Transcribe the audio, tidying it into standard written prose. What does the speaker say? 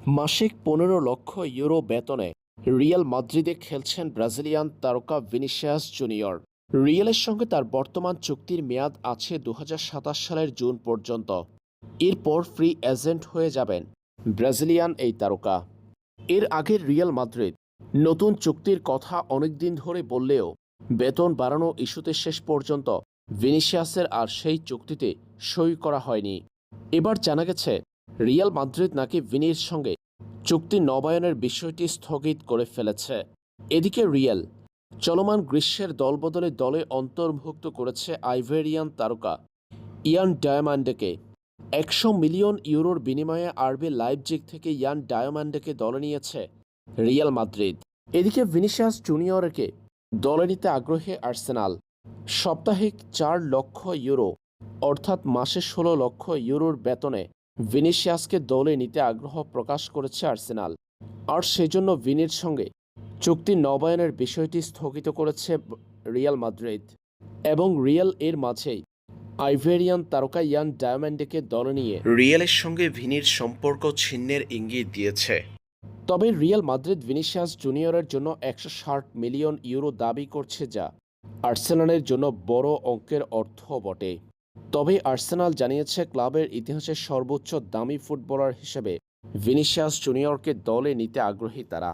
মাসিক ১৫ লক্ষ ইউরো বেতনে রিয়াল মাদ্রিদে খেলছেন ব্রাজিলিয়ান তারকা ভিনিসিয়াস জুনিয়র। রিয়ালের সঙ্গে তার বর্তমান চুক্তির মেয়াদ আছে ২০২৭ সালের জুন পর্যন্ত। এরপর ফ্রি এজেন্ট হয়ে যাবেন ব্রাজিলিয়ান এই তারকা। এর আগে রিয়াল মাদ্রিদ নতুন চুক্তির কথা অনেকদিন ধরে বললেও বেতন বাড়ানো ইস্যুতে শেষ পর্যন্ত ভিনিসিয়াসের আর সেই চুক্তিতে সই করা হয়নি। এবার জানা গেছে রিয়াল মাদ্রিদ নাকি ভিনির সঙ্গে চুক্তি নবায়নের বিষয়টি স্থগিত করে ফেলেছে। এদিকে রিয়াল চলমান গ্রীষ্মের দলবদলে দলে অন্তর্ভুক্ত করেছে আইভেরিয়ান তারকা ইয়ান ডায়ামান্ডেকে। ১০০ মিলিয়ন ইউরোর বিনিময়ে আরবি লাইপজিগ থেকে ইয়ান ডায়ামান্ডেকে দলে নিয়েছে রিয়াল মাদ্রিদ। এদিকে ভিনিসিয়াস জুনিয়রকে দলে নিতে আগ্রহী আর্সেনাল। সাপ্তাহিক ৪ লক্ষ ইউরো অর্থাৎ মাসে ১৬ লক্ষ ইউরোর বেতনে ভিনিসিয়াসকে দলে নিতে আগ্রহ প্রকাশ করেছে আর্সেনাল। আর সেজন্য ভিনির সঙ্গে চুক্তি নবায়নের বিষয়টি স্থগিত করেছে রিয়াল মাদ্রিদ। এবং রিয়াল এর মাঝেই আইভেরিয়ান তারকা ইয়ান ডায়ামান্ডেকে দলে নিয়ে রিয়ালের সঙ্গে ভিনির সম্পর্ক ছিন্নের ইঙ্গিত দিয়েছে। তবে রিয়াল মাদ্রিদ ভিনিসিয়াস জুনিয়রের জন্য ১৬০ মিলিয়ন ইউরো দাবি করছে, যা আর্সেনালের জন্য বড় অঙ্কের অর্থ বটে। তবে আর্সেনাল জানিয়েছে ক্লাবের ইতিহাসের সর্বোচ্চ দামি ফুটবলার হিসেবে ভিনিসিয়াস জুনিয়রকে দলে নিতে আগ্রহী তারা।